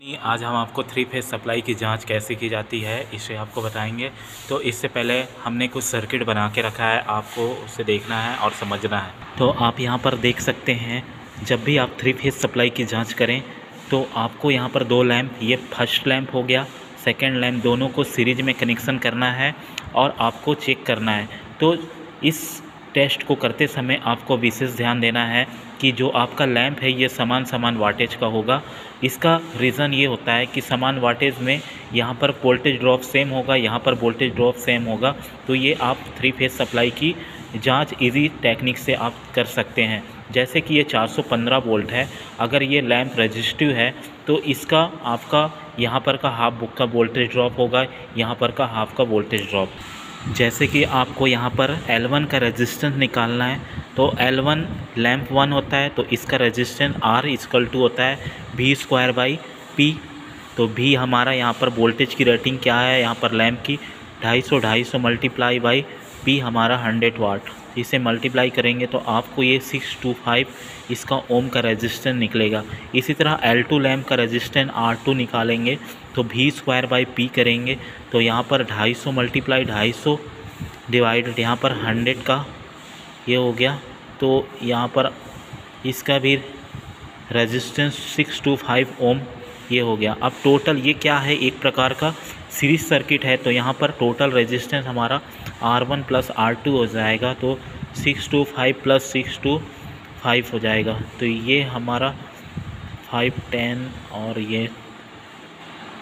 आज हम आपको 3 फेज़ सप्लाई की जांच कैसे की जाती है इसे आपको बताएंगे। तो इससे पहले हमने कुछ सर्किट बना के रखा है, आपको उसे देखना है और समझना है। तो आप यहां पर देख सकते हैं, जब भी आप 3 फेज़ सप्लाई की जांच करें तो आपको यहां पर 2 लैंप, ये फर्स्ट लैंप हो गया, सेकेंड लैंप, दोनों को सीरीज में कनेक्शन करना है और आपको चेक करना है। तो इस टेस्ट को करते समय आपको विशेष ध्यान देना है कि जो आपका लैंप है ये समान वाटेज का होगा। इसका रीज़न ये होता है कि समान वाटेज में यहाँ पर वोल्टेज ड्रॉप सेम होगा, यहाँ पर वोल्टेज ड्रॉप सेम होगा। तो ये आप 3 फेज़ सप्लाई की जांच इजी टेक्निक से आप कर सकते हैं। जैसे कि ये 415 वोल्ट है, अगर ये लैंप रेजिस्टिव है तो इसका आपका यहाँ पर का हाफ बुक का वोल्टेज ड्रॉप होगा, यहाँ पर का हाफ का वोल्टेज ड्रॉप। जैसे कि आपको यहाँ पर L1 का रेजिस्टेंस निकालना है, तो L1 लैंप 1 होता है, तो इसका रेजिस्टेंस R इक्वल टू होता है V²/P। तो V हमारा यहाँ पर वोल्टेज की रेटिंग क्या है, यहाँ पर लैंप की 250 मल्टीप्लाई बाई P हमारा 100 वाट। इसे मल्टीप्लाई करेंगे तो आपको ये 625 इसका ओम का रेजिस्टेंस निकलेगा। इसी तरह L2 लैंप का रेजिस्टेंस R2 निकालेंगे तो V²/P करेंगे, तो यहाँ पर 250 मल्टीप्लाई 250 डिवाइडेड यहाँ पर 100 का ये हो गया। तो यहाँ पर इसका भी रेजिस्टेंस 625 ओम ये हो गया। अब टोटल ये क्या है, एक प्रकार का सीरीज सर्किट है, तो यहाँ पर टोटल रेजिस्टेंस हमारा R1 प्लस R2 हो जाएगा, तो 625 प्लस 625 हो जाएगा। तो ये हमारा 510 और ये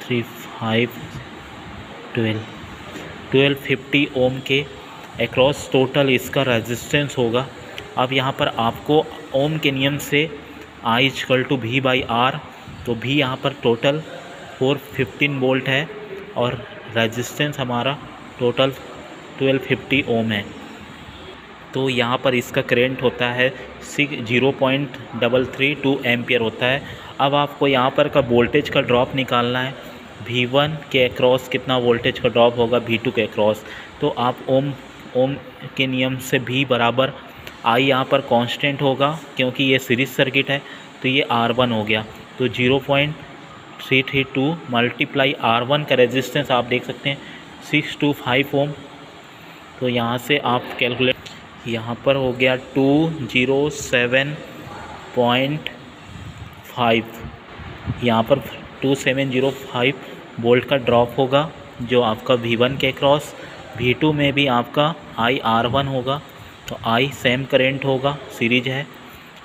3 5 1250 ओम के अक्रॉस टोटल इसका रेजिस्टेंस होगा। अब यहाँ पर आपको ओम के नियम से I इक्वल टू V/R, तो V यहाँ पर टोटल 415 वोल्ट है और रेजिस्टेंस हमारा टोटल 1250 ओम है। तो यहाँ पर इसका करेंट होता है 0.332 एम्पियर होता है। अब आपको यहाँ पर का वोल्टेज का ड्रॉप निकालना है, V1 के अक्रॉस कितना वोल्टेज का ड्रॉप होगा V2 के अक्रॉस। तो आप ओम के नियम से V बराबर I यहाँ पर कांस्टेंट होगा, क्योंकि ये सीरीज सर्किट है, तो ये R1 हो गया। तो 0.332 मल्टीप्लाई R1 का रेजिस्टेंस आप देख सकते हैं 625 ओम। तो यहाँ से आप कैलकुलेट, यहाँ पर हो गया 207.5, यहाँ पर 2705 वोल्ट का ड्रॉप होगा जो आपका V1 के क्रॉस। V2 में भी आपका IR1 होगा, तो I सेम करेंट होगा, सीरीज है,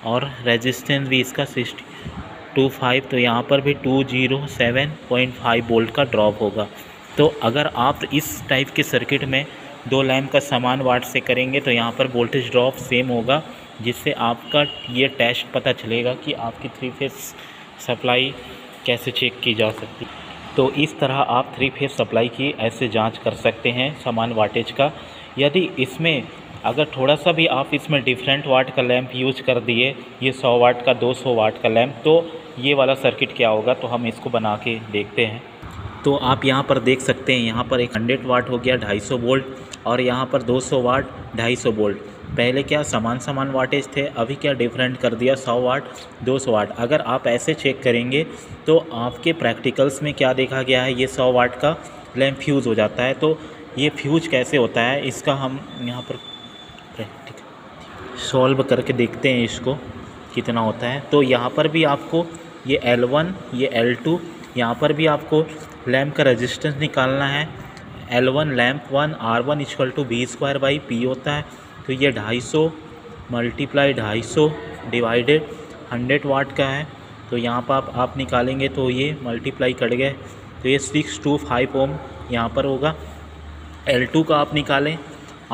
और रेजिस्टेंस भी इसका 625, तो यहाँ पर भी 207.5 वोल्ट का ड्रॉप होगा। तो अगर आप इस टाइप के सर्किट में 2 लैंप का समान वाट से करेंगे तो यहाँ पर वोल्टेज ड्रॉप सेम होगा, जिससे आपका ये टेस्ट पता चलेगा कि आपकी 3 फेज़ सप्लाई कैसे चेक की जा सकती है। तो इस तरह आप 3 फेज़ सप्लाई की ऐसे जांच कर सकते हैं समान वाटेज का। यदि इसमें अगर थोड़ा सा भी आप इसमें डिफरेंट वाट का लैंप यूज कर दिए, ये 100 वाट का 200 वाट का लैंप, तो ये वाला सर्किट क्या होगा, तो हम इसको बना के देखते हैं। तो आप यहाँ पर देख सकते हैं, यहाँ पर एक 100 वाट हो गया 250 वोल्ट, और यहाँ पर 200 वाट 250 वोल्ट। पहले क्या समान वाटेज थे, अभी क्या डिफरेंट कर दिया, 100 वाट 200 वाट। अगर आप ऐसे चेक करेंगे तो आपके प्रैक्टिकल्स में क्या देखा गया है, ये 100 वाट का लैंप फ्यूज़ हो जाता है। तो ये फ्यूज कैसे होता है, इसका हम यहाँ पर प्रैक्टिकल सॉल्व करके देखते हैं इसको कितना होता है। तो यहाँ पर भी आपको ये L1 ये L2, यहाँ पर भी आपको लैंप का रेजिस्टेंस निकालना है। L1 lamp 1 R1 equal to V²/P होता है, तो ये 250 मल्टीप्लाई 250 डिवाइडेड 100 वाट का है। तो यहाँ पर आप निकालेंगे तो ये मल्टीप्लाई कट गए, तो ये 625 ओम यहाँ पर होगा। L2 का आप निकालें,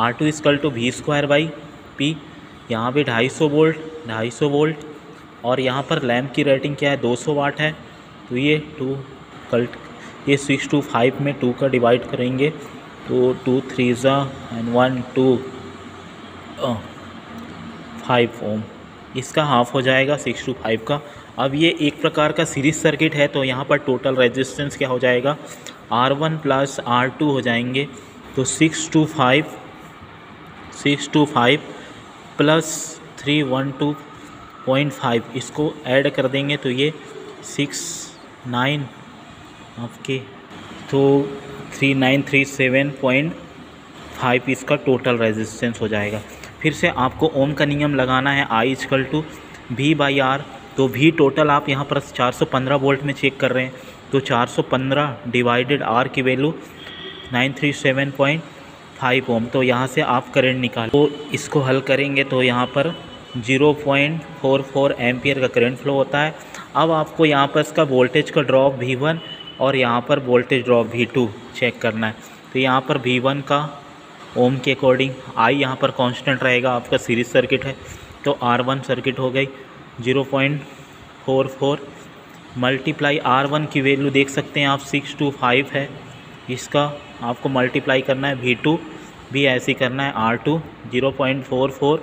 R2 इक्वल टू V²/P, यहाँ भी 250 वोल्ट, और यहाँ पर लैंप की रेटिंग क्या है, 200 वाट है, तो ये 625 में 2 का डिवाइड करेंगे तो 2 3 एंड 1 2 5 ओम, इसका हाफ हो जाएगा 625 का। अब ये एक प्रकार का सीरीज सर्किट है, तो यहाँ पर टोटल रेजिस्टेंस क्या हो जाएगा, R1 प्लस R2 हो जाएंगे, तो 625 प्लस 312.5 इसको ऐड कर देंगे तो ये 6 9 आपके, तो 3937.5 इसका टोटल रेजिस्टेंस हो जाएगा। फिर से आपको ओम का नियम लगाना है, I = V/R। तो V टोटल आप यहाँ पर 415 वोल्ट में चेक कर रहे हैं, तो 415 डिवाइडेड R की वैल्यू 937.5 ओम। तो यहाँ से आप करंट निकाल, तो इसको हल करेंगे तो यहाँ पर 0.44 एम्पियर का करंट फ्लो होता है। अब आपको यहाँ पर इसका वोल्टेज का ड्रॉप V1 और यहाँ पर वोल्टेज ड्रॉप V2 चेक करना है। तो यहाँ पर V1 का ओम के अकॉर्डिंग I यहाँ पर कांस्टेंट रहेगा, आपका सीरीज सर्किट है, तो R1 सर्किट हो गई 0.44 मल्टीप्लाई R1 की वैल्यू देख सकते हैं आप 625 है, इसका आपको मल्टीप्लाई करना है। V2 भी ऐसे ही करना है, R2 0.44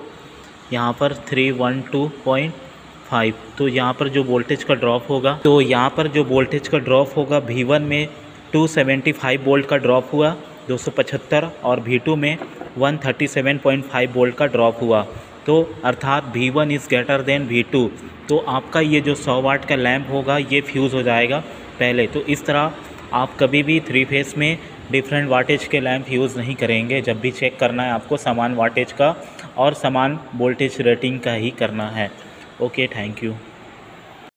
यहाँ पर 312.5। तो यहाँ पर जो वोल्टेज का ड्रॉप होगा, तो यहाँ पर जो वोल्टेज का ड्रॉप होगा V1 में 275 वोल्ट का ड्रॉप हुआ 275, और V2 में 137.5 वोल्ट का ड्रॉप हुआ। तो अर्थात V1 is greater than V2। तो आपका ये जो 100 वाट का लैंप होगा ये फ्यूज़ हो जाएगा पहले। तो इस तरह आप कभी भी 3 फेस में डिफरेंट वाटेज के लैंप यूज़ नहीं करेंगे। जब भी चेक करना है आपको समान वाटेज का और समान वोल्टेज रेटिंग का ही करना है। Okay, thank you.